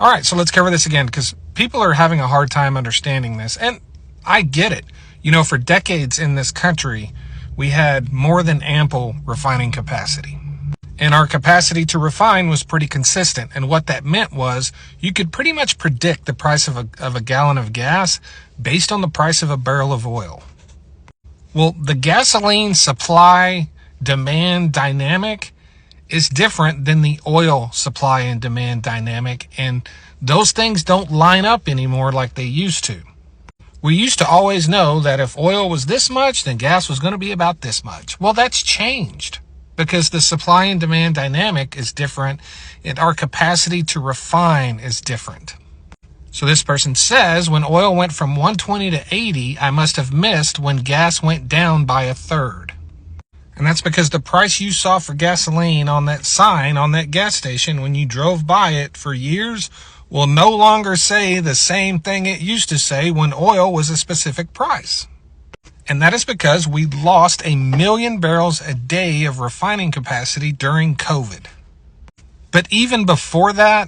All right, so let's cover this again because people are having a hard time understanding this, and I get it. You know, for decades in this country, we had more than ample refining capacity. And our capacity to refine was pretty consistent. And what that meant was you could pretty much predict the price of a gallon of gas based on the price of a barrel of oil. Well, the gasoline supply demand dynamic is different than the oil supply and demand dynamic, and those things don't line up anymore like they used to. We used to always know that if oil was this much, then gas was going to be about this much. Well, that's changed because the supply and demand dynamic is different and our capacity to refine is different. So this person says when oil went from 120 to 80, I must have missed when gas went down by a third. And that's because the price you saw for gasoline on that sign on that gas station when you drove by it for years will no longer say the same thing it used to say when oil was a specific price. And that is because we lost 1 million barrels a day of refining capacity during COVID. But even before that,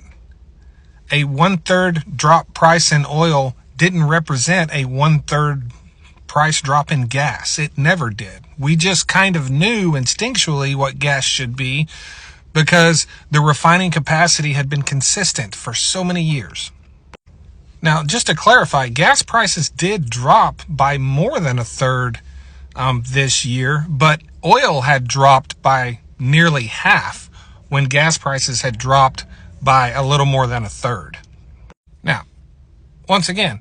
a 1/3 drop price in oil didn't represent a 1/3 price drop in gas. It never did. We just kind of knew instinctually what gas should be because the refining capacity had been consistent for so many years. Now, just to clarify, gas prices did drop by more than a third this year, but oil had dropped by nearly half when gas prices had dropped by a little more than a third. Now, once again,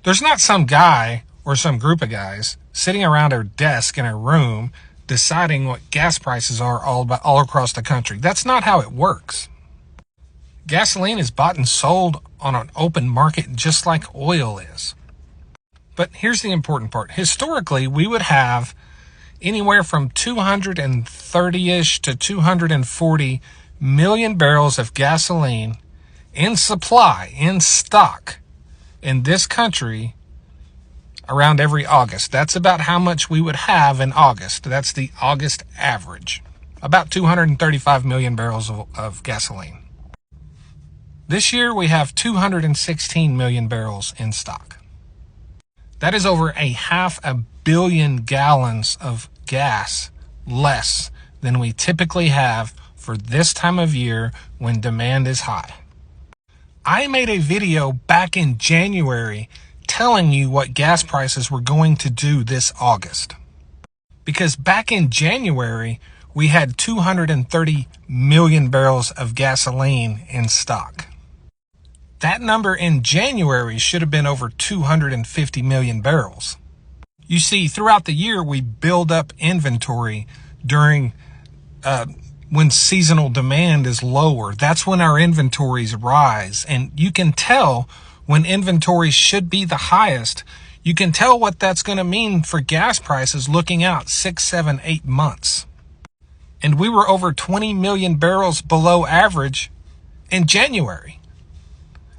there's not some guy or some group of guys sitting around a desk in a room deciding what gas prices are all across the country. That's not how it works. Gasoline is bought and sold on an open market just like oil is. But here's the important part. Historically, we would have anywhere from 230-ish to 240 million barrels of gasoline in supply, in stock, in this country around every August. That's about how much we would have in August. That's the August average. About 235 million barrels of gasoline. This year we have 216 million barrels in stock. That is over 500 million gallons of gas less than we typically have for this time of year when demand is high. I made a video back in January telling you what gas prices were going to do this August. Because back in January, we had 230 million barrels of gasoline in stock. That number in January should have been over 250 million barrels. You see, throughout the year, we build up inventory during when seasonal demand is lower. That's when our inventories rise. And you can tell when inventories should be the highest. You can tell what that's going to mean for gas prices looking out 6, 7, 8 months. And we were over 20 million barrels below average in January.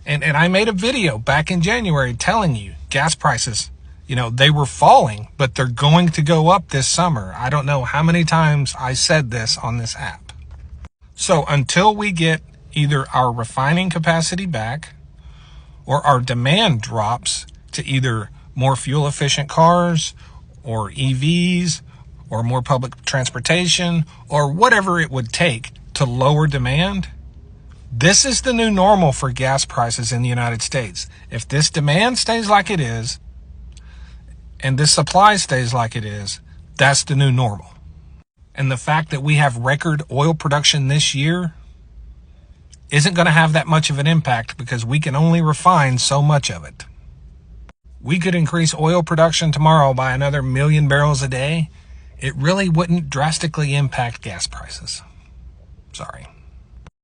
And I made a video back in January telling you gas prices, you know, they were falling, but they're going to go up this summer. I don't know how many times I said this on this app. So until we get either our refining capacity back or our demand drops to either more fuel efficient cars or EVs or more public transportation or whatever it would take to lower demand, this is the new normal for gas prices in the United States. If this demand stays like it is and this supply stays like it is, that's the new normal. And the fact that we have record oil production this year isn't going to have that much of an impact because we can only refine so much of it. We could increase oil production tomorrow by another 1 million barrels a day. It really wouldn't drastically impact gas prices. Sorry.